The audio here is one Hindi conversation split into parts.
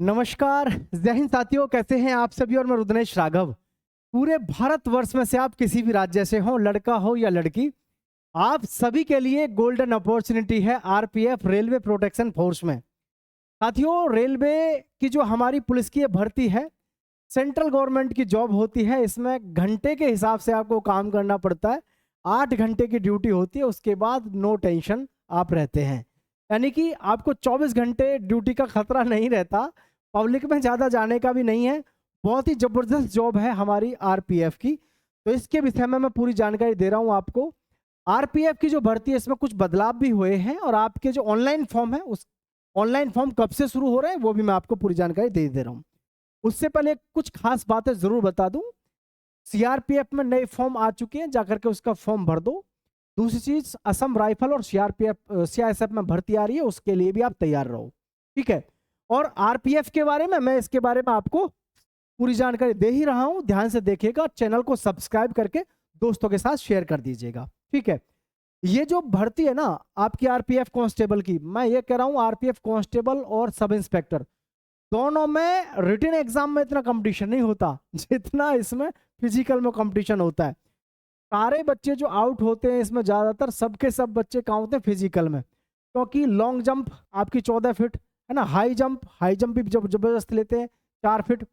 नमस्कार, जय हिंद साथियों, कैसे हैं आप सभी। और मैं रुद्रेश राघव। पूरे भारतवर्ष में से आप किसी भी राज्य से हो, लड़का हो या लड़की, आप सभी के लिए गोल्डन अपॉर्चुनिटी है आरपीएफ रेलवे प्रोटेक्शन फोर्स में। साथियों, रेलवे की जो हमारी पुलिस की ये भर्ती है, सेंट्रल गवर्नमेंट की जॉब होती है। इसमें घंटे के हिसाब से आपको काम करना पड़ता है। 8 घंटे की ड्यूटी होती है, उसके बाद नो टेंशन आप रहते हैं। यानी कि आपको 24 घंटे ड्यूटी का खतरा नहीं रहता, पब्लिक में ज़्यादा जाने का भी नहीं है। बहुत ही ज़बरदस्त जॉब है हमारी आरपीएफ की। तो इसके विषय में मैं पूरी जानकारी दे रहा हूँ आपको। आरपीएफ की जो भर्ती है, इसमें कुछ बदलाव भी हुए हैं, और आपके जो ऑनलाइन फॉर्म है, उस ऑनलाइन फॉर्म कब से शुरू हो रहे हैं वो भी मैं आपको पूरी जानकारी दे रहा हूँ। उससे पहले कुछ खास बातें जरूर बता दूं। सीआरपीएफ में नए फॉर्म आ चुके हैं, जाकर के उसका फॉर्म भर दो। दूसरी चीज, असम राइफल और सीआईएसएफ में भर्ती आ रही है, उसके लिए भी आप तैयार रहो, ठीक है। और आरपीएफ के बारे में मैं इसके बारे में आपको पूरी जानकारी दे ही रहा हूं, ध्यान से देखिएगा। चैनल को सब्सक्राइब करके दोस्तों के साथ शेयर कर दीजिएगा, ठीक है। ये जो भर्ती है ना आपकी आरपीएफ कांस्टेबल की, मैं ये कह रहा हूं आरपीएफ कांस्टेबल और सब इंस्पेक्टर दोनों में रिटन एग्जाम में इतना कंपटीशन नहीं होता जितना इसमें फिजिकल में कंपटीशन होता है। सारे बच्चे जो आउट होते हैं इसमें, ज्यादातर सबके सब बच्चे कहाँ होते हैं, फिजिकल में। क्योंकि लॉन्ग जंप आपकी 14 फीट है ना, हाई जंप भी जब जबरदस्त लेते हैं 4 फीट।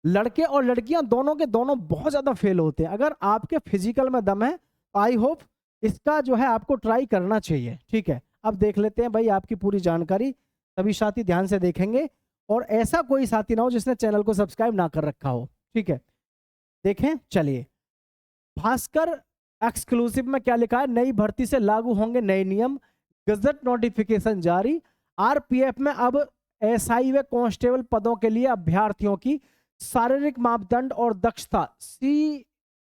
लड़के और लड़कियां दोनों के दोनों बहुत ज्यादा फेल होते हैं। अगर आपके फिजिकल में दम है तो आई होप इसका जो है आपको ट्राई करना चाहिए, ठीक है। अब देख लेते हैं भाई आपकी पूरी जानकारी, सभी साथी ध्यान से देखेंगे। और ऐसा कोई साथी ना हो जिसने चैनल को सब्सक्राइब ना कर रखा हो, ठीक है। देखें, चलिए। भास्कर एक्सक्लूसिव में क्या लिखा है, नई भर्ती से लागू होंगे नए नियम, गजट नोटिफिकेशन जारी। आरपीएफ में अब एसआई व कांस्टेबल पदों के लिए अभ्यर्थियों की शारीरिक मापदंड और दक्षता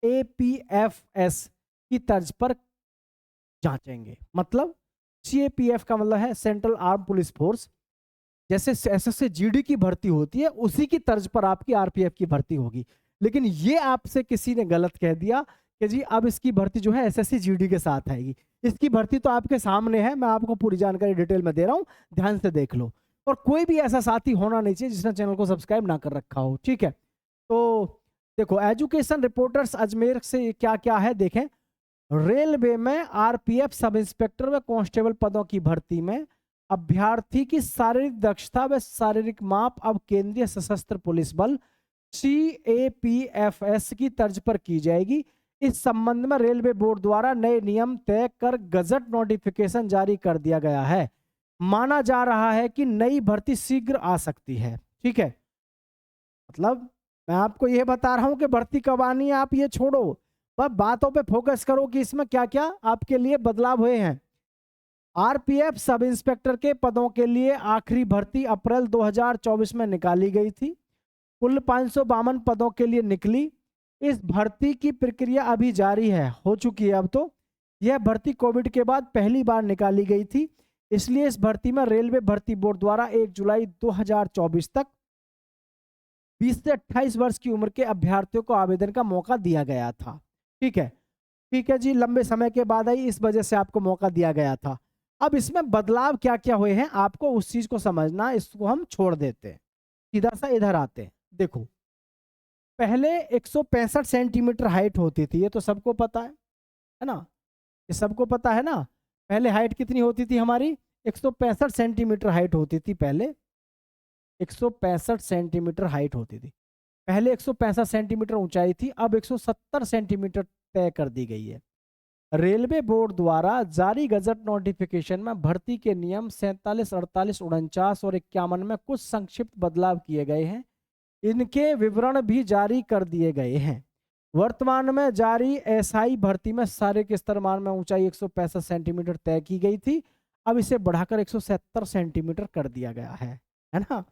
सीएपीएफएस की तर्ज पर जांचेंगे। मतलब सीएपीएफ का मतलब है सेंट्रल आर्म पुलिस फोर्स। जैसे एसएससी जीडी की भर्ती होती है, उसी की तर्ज पर आपकी आरपीएफ की भर्ती होगी। लेकिन ये आपसे किसी ने गलत कह दिया कि जी अब इसकी भर्ती जो है एसएससी जीडी के साथ आएगी। इसकी भर्ती तो आपके सामने है, मैं आपको पूरी जानकारी डिटेल में दे रहा हूं, ध्यान से देख लो। और कोई भी ऐसा साथी होना नहीं चाहिए जिसने चैनल को सब्सक्राइब ना कर रखा हो, ठीक है। तो देखो, एजुकेशन रिपोर्टर्स अजमेर से क्या क्या है देखें। रेलवे में आरपीएफ सब इंस्पेक्टर व कांस्टेबल पदों की भर्ती में अभ्यर्थी की शारीरिक दक्षता व शारीरिक माप अब केंद्रीय सशस्त्र पुलिस बल सीएपीएफएस की तर्ज पर की जाएगी। इस संबंध में रेलवे बोर्ड द्वारा नए नियम तय कर गजट नोटिफिकेशन जारी कर दिया गया है। माना जा रहा है कि नई भर्ती शीघ्र आ सकती है, ठीक है। मतलब मैं आपको यह बता रहा हूं कि भर्ती कब आनी है, आप ये छोड़ो, बस बातों पे फोकस करो कि इसमें क्या क्या आपके लिए बदलाव हुए हैं। आरपीएफ सब इंस्पेक्टर के पदों के लिए आखिरी भर्ती अप्रैल 2024 में निकाली गई थी। कुल 552 पदों के लिए निकली। इस भर्ती की प्रक्रिया अभी जारी है, हो चुकी है अब तो। यह भर्ती कोविड के बाद पहली बार निकाली गई थी, इसलिए इस भर्ती में रेलवे भर्ती बोर्ड द्वारा 1 जुलाई 2024 तक 20 से 28 वर्ष की उम्र के अभ्यर्थियों को आवेदन का मौका दिया गया था, ठीक है। ठीक है जी, लंबे समय के बाद आई, इस वजह से आपको मौका दिया गया था। अब इसमें बदलाव क्या क्या हुए हैं आपको उस चीज को समझना, इसको हम छोड़ देते हैं, सीधा सा इधर आते हैं। देखो, पहले 165 सेंटीमीटर हाइट होती थी, ये तो सबको पता है ना, ये सबको पता है ना। पहले हाइट कितनी होती थी हमारी, 165 सेंटीमीटर हाइट होती थी पहले। 165 सेंटीमीटर हाइट होती थी पहले, 165 सेंटीमीटर ऊंचाई थी, अब 170 सेंटीमीटर तय कर दी गई है। रेलवे बोर्ड द्वारा जारी गजट नोटिफिकेशन में भर्ती के नियम 47, 48, 49 और 51 में कुछ संक्षिप्त बदलाव किए गए हैं। इनके विवरण भी जारी कर दिए गए हैं। वर्तमान में जारी एसआई भर्ती में शारीरिक स्तर मान में ऊंचाई 165 सेंटीमीटर तय की गई थी, अब इसे बढ़ाकर 170 सेंटीमीटर कर दिया गया है ना।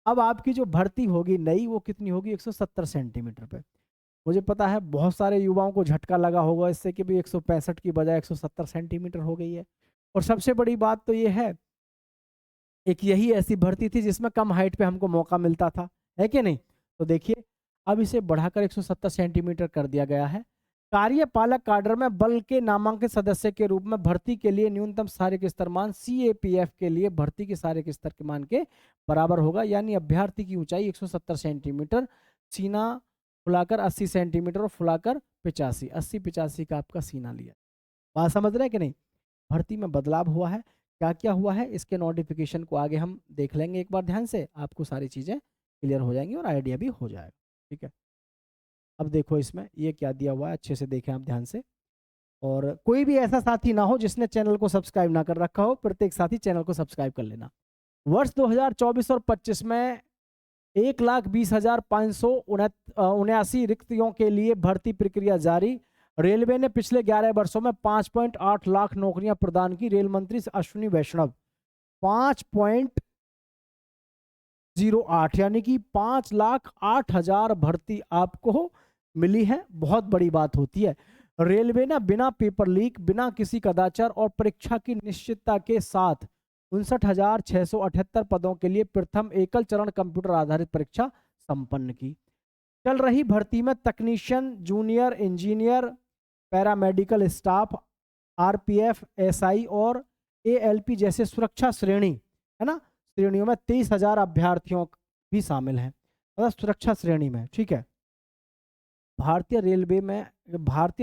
अब आपकी जो भर्ती होगी नई, वो कितनी होगी, 170 सेंटीमीटर पे। मुझे पता है बहुत सारे युवाओं को झटका लगा होगा इससे कि भी 165 की बजाय 170 सेंटीमीटर हो गई है। और सबसे बड़ी बात तो ये है, एक यही ऐसी भर्ती थी जिसमें कम हाइट पे हमको मौका मिलता था, है कि नहीं। तो देखिए, अब इसे बढ़ाकर 170 सेंटीमीटर कर दिया गया है। कार्यपालक काडर में बल के नामांकित सदस्य के रूप में भर्ती के लिए न्यूनतम शारीरिक स्तर मान CAPF के लिए भर्ती के शारीरिक स्तर के मान के बराबर होगा, यानी अभ्यर्थी की ऊंचाई 170 सेंटीमीटर, सीना फुलाकर 80 सेंटीमीटर और फुलाकर 85, 80-85 का आपका सीना लिया। बात समझ रहे हैं कि नहीं? भर्ती में बदलाव हुआ है, क्या क्या हुआ है इसके नोटिफिकेशन को आगे हम देख लेंगे एक बार ध्यान से, आपको सारी चीज़ें क्लियर हो जाएंगी और आइडिया भी हो जाएगा। ठीक है, अब देखो इसमें ये क्या दिया हुआ है, अच्छे से देखें आप ध्यान से। और कोई भी ऐसा साथी ना हो जिसने चैनल को सब्सक्राइब ना कर रखा हो, प्रत्येक साथी चैनल को सब्सक्राइब कर लेना। वर्ष 2024 और 25 में 1,20,579 रिक्तियों के लिए भर्ती प्रक्रिया जारी। रेलवे ने पिछले 11 वर्षों में 5.8 लाख नौकरियां प्रदान की। रेल मंत्री अश्विनी वैष्णव 5.08 यानी कि 5,08,000 भर्ती आपको मिली है, बहुत बड़ी बात होती है। रेलवे ने बिना पेपर लीक, बिना किसी कदाचार और परीक्षा की निश्चितता के साथ 59,678 पदों के लिए प्रथम एकल चरण कंप्यूटर आधारित परीक्षा संपन्न की। चल रही भर्ती में technician, junior engineer, paramedical staff, RPF, SI और ALP जैसे सुरक्षा श्रेणी है ना, श्रेणियों में 23,000 अभ्यर्थियों भी शामिल हैं, मतलब सुरक्षा श्रेणी में। ठीक है, भारतीय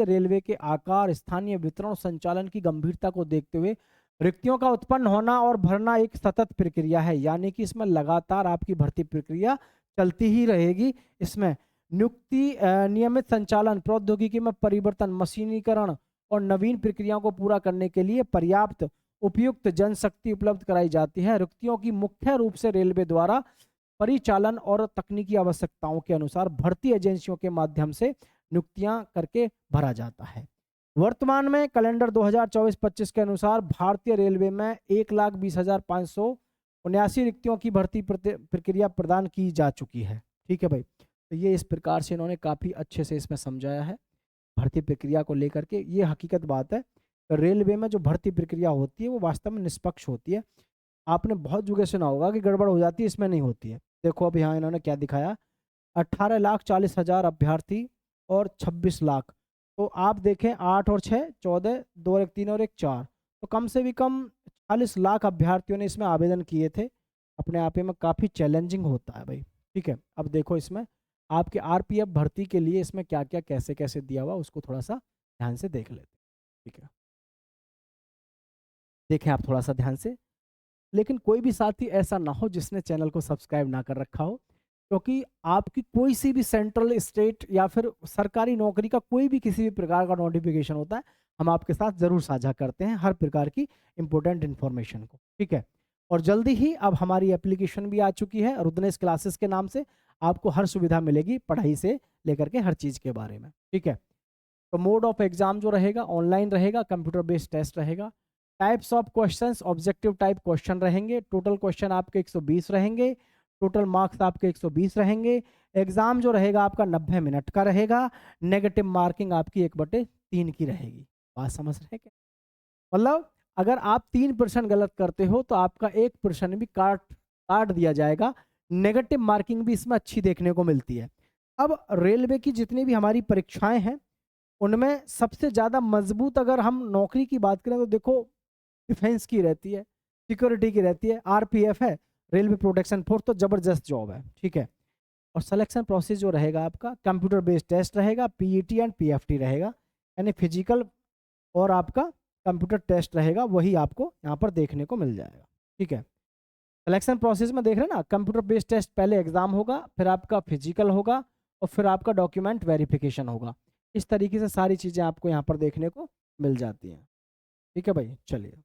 रेलवे के आकार, स्थानीय वितरण और संचालन की गंभीरता को देखते हुए रिक्तियों का उत्पन्न होना और भरना एक सतत प्रक्रिया है, यानी कि इसमें लगातार आपकी भर्ती प्रक्रिया चलती ही रहेगी। इसमें नियुक्ति, नियमित संचालन, प्रौद्योगिकी में परिवर्तन, मशीनीकरण और नवीन प्रक्रियाओं को पूरा करने के लिए पर्याप्त उपयुक्त जनशक्ति उपलब्ध कराई जाती है। रिक्तियों की मुख्य रूप से रेलवे द्वारा परिचालन और तकनीकी आवश्यकताओं के अनुसार भर्ती एजेंसियों के माध्यम से नियुक्तियां करके भरा जाता है। वर्तमान में कैलेंडर 2024-25 के अनुसार भारतीय रेलवे में 1,20,579 रिक्तियों की भर्ती प्रक्रिया प्रदान की जा चुकी है। ठीक है भाई, तो ये इस प्रकार से इन्होंने काफ़ी अच्छे से इसमें समझाया है भर्ती प्रक्रिया को लेकर के। ये हकीकत बात है, रेलवे में जो भर्ती प्रक्रिया होती है वो वास्तव में निष्पक्ष होती है। आपने बहुत जगह सुना होगा कि गड़बड़ हो जाती है, इसमें नहीं होती है। देखो अब यहाँ इन्होंने क्या दिखाया, 18,40,000 अभ्यर्थी और 26 लाख, तो आप देखें 8 और 6 14, 2 और 1 3 और 1 4, तो कम से भी कम 40 लाख अभ्यर्थियों ने इसमें आवेदन किए थे। अपने आप में काफ़ी चैलेंजिंग होता है भाई। ठीक है, अब देखो इसमें आपके RPF भर्ती के लिए इसमें क्या क्या कैसे कैसे दिया हुआ, उसको थोड़ा सा ध्यान से देख लेते हैं। ठीक है, देखें आप थोड़ा सा ध्यान से, लेकिन कोई भी साथी ऐसा ना हो जिसने चैनल को सब्सक्राइब ना कर रखा हो, क्योंकि आपकी कोई सी भी सेंट्रल, स्टेट या फिर सरकारी नौकरी का कोई भी किसी भी प्रकार का नोटिफिकेशन होता है, हम आपके साथ ज़रूर साझा करते हैं हर प्रकार की इंपॉर्टेंट इन्फॉर्मेशन को। ठीक है, और जल्दी ही अब हमारी एप्लीकेशन भी आ चुकी है रुद्नेश क्लासेस के नाम से, आपको हर सुविधा मिलेगी पढ़ाई से लेकर के हर चीज़ के बारे में। ठीक है, तो मोड ऑफ एग्जाम जो रहेगा ऑनलाइन रहेगा, कंप्यूटर बेस्ड टेस्ट रहेगा। Types of questions objective type question रहेंगे। टोटल क्वेश्चन आपके 120 रहेंगे, टोटल मार्क्स आपके 120 रहेंगे। एग्जाम जो रहेगा आपका 90 मिनट का रहेगा। नेगेटिव मार्किंग आपकी 1/3 की रहेगी। बात समझ रहे हैं क्या? मतलब अगर आप 3% गलत करते हो तो आपका 1% भी काट दिया जाएगा। नेगेटिव मार्किंग भी इसमें अच्छी देखने को मिलती है। अब रेलवे की जितनी भी हमारी परीक्षाएं हैं उनमें सबसे ज़्यादा मजबूत अगर हम नौकरी की बात करें तो देखो डिफेंस की रहती है, सिक्योरिटी की रहती है, RPF है, रेलवे प्रोटेक्शन फोर्स, तो ज़बरदस्त जॉब है। ठीक है, और सिलेक्शन प्रोसेस जो रहेगा आपका कंप्यूटर बेस्ड टेस्ट रहेगा, PET एंड PFT रहेगा, यानी फिजिकल और आपका कंप्यूटर टेस्ट रहेगा, वही आपको यहाँ पर देखने को मिल जाएगा। ठीक है, सिलेक्शन प्रोसेस में देख रहे हैं ना, कंप्यूटर बेस्ड टेस्ट पहले एग्जाम होगा, फिर आपका फिजिकल होगा और फिर आपका डॉक्यूमेंट वेरिफिकेशन होगा। इस तरीके से सारी चीज़ें आपको यहाँ पर देखने को मिल जाती हैं। ठीक है भाई, चलिए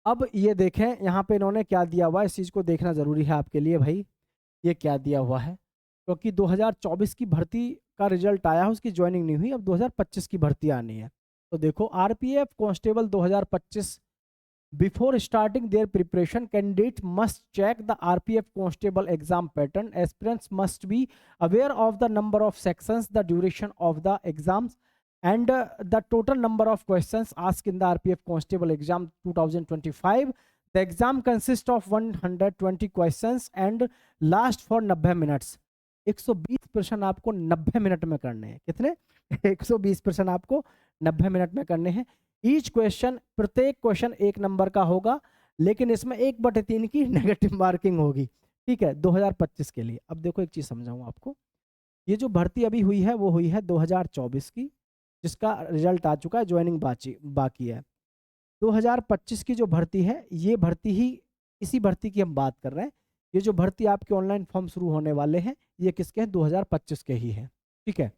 अब ये देखें यहाँ पे इन्होंने क्या दिया हुआ है, इस चीज़ को देखना ज़रूरी है आपके लिए भाई। ये क्या दिया हुआ है, क्योंकि 2024 की भर्ती का रिजल्ट आया है, उसकी ज्वाइनिंग नहीं हुई, अब 2025 की भर्ती आनी है। तो देखो RPF constable 2025, before starting their preparation candidate must check the RPF constable exam pattern. Aspirants must be aware of the number of sections, the duration of the exams and the total number of questions asked in the RPF Constable exam 2025. The exam consists of 120 questions and last for 90 minutes. 120 प्रश्न आपको 90 मिनट में करने हैं। कितने? 120 प्रश्न आपको 90 मिनट में करने हैं। ईच क्वेश्चन, प्रत्येक क्वेश्चन 1 नंबर का होगा, लेकिन इसमें 1/3 की नेगेटिव मार्किंग होगी, ठीक है, 2025 के लिए। अब देखो एक चीज समझाऊं आपको, ये जो भर्ती अभी हुई है वो हुई है 2024 की, जिसका रिजल्ट आ चुका है, ज्वाइनिंग बाकी है। 2025 की जो भर्ती है, ये भर्ती ही, इसी भर्ती की हम बात कर रहे हैं। ये जो भर्ती आपके ऑनलाइन फॉर्म शुरू होने वाले हैं, ये किसके हैं? 2025 के ही हैं, ठीक है।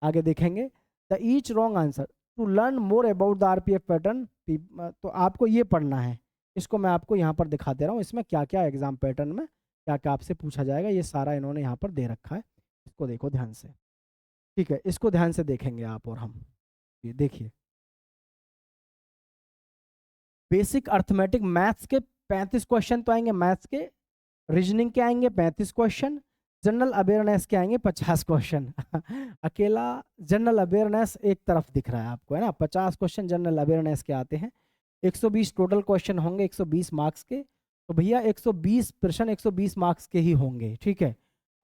आगे देखेंगे, the each wrong answer to learn more about the RPF pattern, तो आपको ये पढ़ना है। इसको मैं आपको यहाँ पर दिखा दे रहा हूँ, इसमें क्या क्या एग्जाम पैटर्न में क्या क्या आपसे पूछा जाएगा, ये सारा इन्होंने यहाँ पर दे रखा है। इसको देखो ध्यान से, ठीक है, इसको ध्यान से देखेंगे आप और हम। ये देखिए, बेसिक अर्थमेटिक मैथ्स के 35 क्वेश्चन तो आएंगे, मैथ्स के। रीजनिंग के आएंगे 35 क्वेश्चन। जनरल अवेयरनेस के आएंगे 50 क्वेश्चन। अकेला जनरल अवेयरनेस एक तरफ दिख रहा है आपको, है ना, 50 क्वेश्चन जनरल अवेयरनेस के आते हैं। 120 टोटल क्वेश्चन होंगे 120 मार्क्स के, तो भैया 120 प्रश्न 120 मार्क्स के ही होंगे, ठीक है।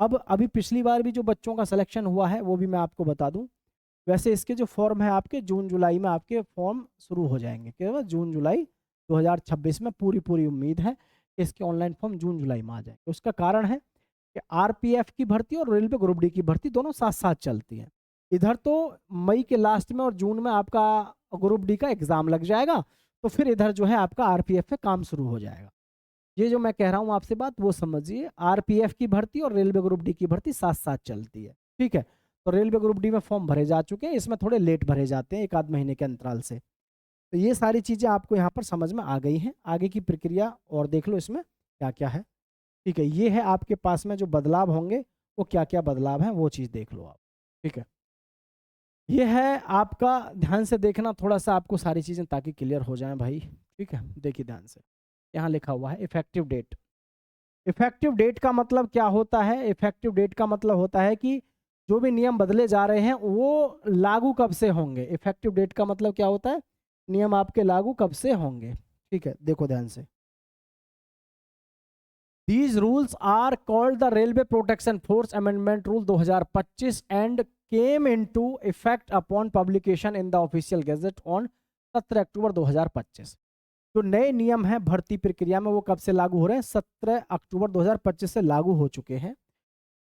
अब अभी पिछली बार भी जो बच्चों का सिलेक्शन हुआ है वो भी मैं आपको बता दूं। वैसे इसके जो फॉर्म है आपके जून जुलाई में आपके फॉर्म शुरू हो जाएंगे, क्या जून जुलाई 2026 में पूरी उम्मीद है कि इसके ऑनलाइन फॉर्म जून जुलाई में आ जाएंगे। उसका कारण है कि आरपीएफ की भर्ती और रेलवे ग्रुप डी की भर्ती दोनों साथ साथ चलती है। इधर तो मई के लास्ट में और जून में आपका ग्रुप डी का एग्जाम लग जाएगा, तो फिर इधर जो है आपका आरपीएफ पे काम शुरू हो जाएगा। ये जो मैं कह रहा हूँ आपसे बात वो समझिए, आरपीएफ की भर्ती और रेलवे ग्रुप डी की भर्ती साथ साथ चलती है, ठीक है। तो रेलवे ग्रुप डी में फॉर्म भरे जा चुके हैं, इसमें थोड़े लेट भरे जाते हैं, 1 आध महीने के अंतराल से। तो ये सारी चीज़ें आपको यहाँ पर समझ में आ गई हैं। आगे की प्रक्रिया और देख लो इसमें क्या क्या है, ठीक है। ये है आपके पास में जो बदलाव होंगे, वो क्या क्या बदलाव हैं वो चीज़ देख लो आप, ठीक है। ये है आपका, ध्यान से देखना थोड़ा सा आपको सारी चीज़ें, ताकि क्लियर हो जाए भाई, ठीक है। देखिए ध्यान से, यहाँ लिखा हुआ है इफेक्टिव डेट। इफेक्टिव डेट का मतलब क्या होता है? इफेक्टिव डेट का मतलब होता है कि जो भी नियम बदले जा रहे हैं वो लागू कब से होंगे। इफेक्टिव डेट का मतलब क्या होता है? नियम आपके लागू कब से होंगे, ठीक है। देखो ध्यान से, These rules are called the Railway Protection Force Amendment Rule 2025 and came into effect upon publication in the Official Gazette on 17 अक्टूबर 2025। जो नए नियम हैं भर्ती प्रक्रिया में वो कब से लागू हो रहे हैं? 17 अक्टूबर 2025 से लागू हो चुके हैं।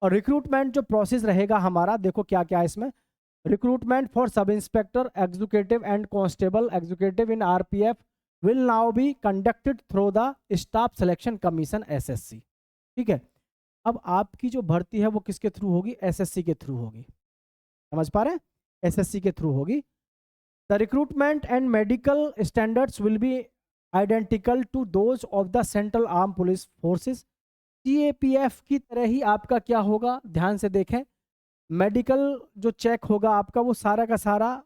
और रिक्रूटमेंट जो प्रोसेस रहेगा हमारा, देखो क्या क्या है इसमें। Recruitment for sub inspector executive and constable executive in RPF will now be conducted through the staff selection commission SSC, ठीक है। अब आपकी जो भर्ती है वो किसके थ्रू होगी? एसएससी के थ्रू होगी, समझ पा रहे हैं? एसएससी के थ्रू होगी। The recruitment and medical standards will be identical to those of the central arm police forces. CAPF की तरह ही आपका क्या होगा, ध्यान से देखें, मेडिकल जो चेक होगा आपका वो सारा का सारा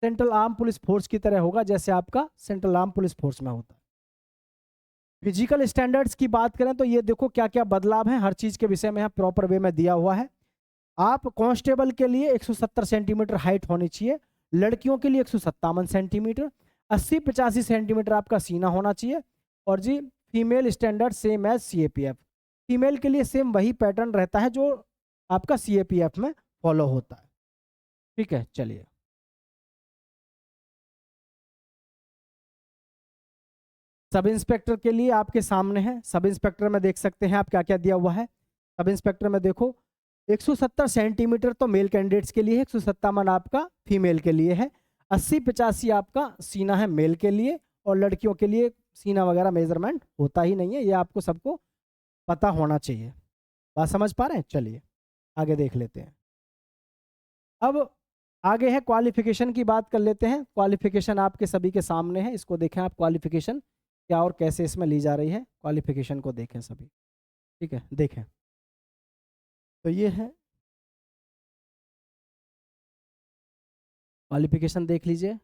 सेंट्रल आर्म पुलिस फोर्स की तरह होगा, जैसे आपका सेंट्रल आर्म पुलिस फोर्स में होता है। फिजिकल स्टैंडर्ड्स की बात करें तो ये देखो क्या क्या बदलाव हैं, हर चीज के विषय में यहाँ प्रॉपर वे में दिया हुआ है। आप कांस्टेबल के लिए 170 सेंटीमीटर हाइट होनी चाहिए, लड़कियों के लिए 157 सेंटीमीटर, 80-85 सेंटीमीटर आपका सीना होना चाहिए। और जी female standard same as CAPF, female के लिए सेम वही पैटर्न रहता है जो आपका सीएपीएफ में फॉलो होता है, ठीक है। चलिए सब इंस्पेक्टर के लिए आपके सामने है। सब इंस्पेक्टर में देख सकते हैं आप क्या क्या दिया हुआ है। सब इंस्पेक्टर में देखो 170 सेंटीमीटर तो मेल कैंडिडेट्स के लिए है, 157 आपका फीमेल के लिए है, 80-85 आपका सीना है मेल के लिए, और लड़कियों के लिए सीना वगैरह मेजरमेंट होता ही नहीं है, ये आपको सबको पता होना चाहिए। बात समझ पा रहे हैं? चलिए आगे देख लेते हैं। अब आगे है क्वालिफिकेशन की बात कर लेते हैं। क्वालिफिकेशन आपके सभी के सामने है, इसको देखें आप, क्वालिफिकेशन क्या और कैसे इसमें ली जा रही है, क्वालिफिकेशन को देखें सभी, ठीक है। देखें तो ये है क्वालिफिकेशन, देख लीजिए।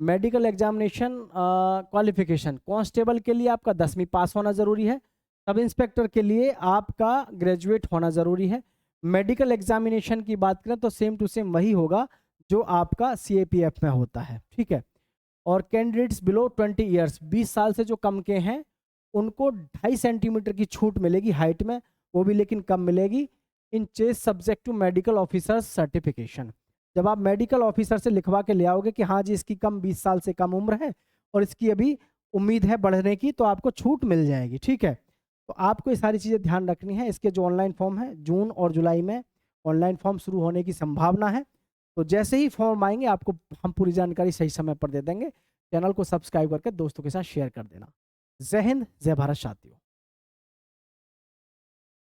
मेडिकल एग्जामिनेशन क्वालिफिकेशन, कांस्टेबल के लिए आपका 10वीं पास होना जरूरी है, सब इंस्पेक्टर के लिए आपका ग्रेजुएट होना जरूरी है। मेडिकल एग्जामिनेशन की बात करें तो सेम टू सेम वही होगा जो आपका सीएपीएफ में होता है, ठीक है। और कैंडिडेट्स बिलो 20 ईयर्स, 20 साल से जो कम के हैं उनको 2.5 सेंटीमीटर की छूट मिलेगी हाइट में, वो भी लेकिन कब मिलेगी? In case subject to medical officer certification. जब आप मेडिकल ऑफिसर से लिखवा के ले आओगे कि हाँ जी इसकी कम 20 साल से कम उम्र है और इसकी अभी उम्मीद है बढ़ने की, तो आपको छूट मिल जाएगी। ठीक है, तो आपको ये सारी चीज़ें ध्यान रखनी है। इसके जो ऑनलाइन फॉर्म है, जून और जुलाई में ऑनलाइन फॉर्म शुरू होने की संभावना है। तो जैसे ही फॉर्म आएंगे आपको हम पूरी जानकारी सही समय पर दे देंगे। चैनल को सब्सक्राइब करके दोस्तों के साथ शेयर कर देना। जय हिंद, जय भारत साथियों।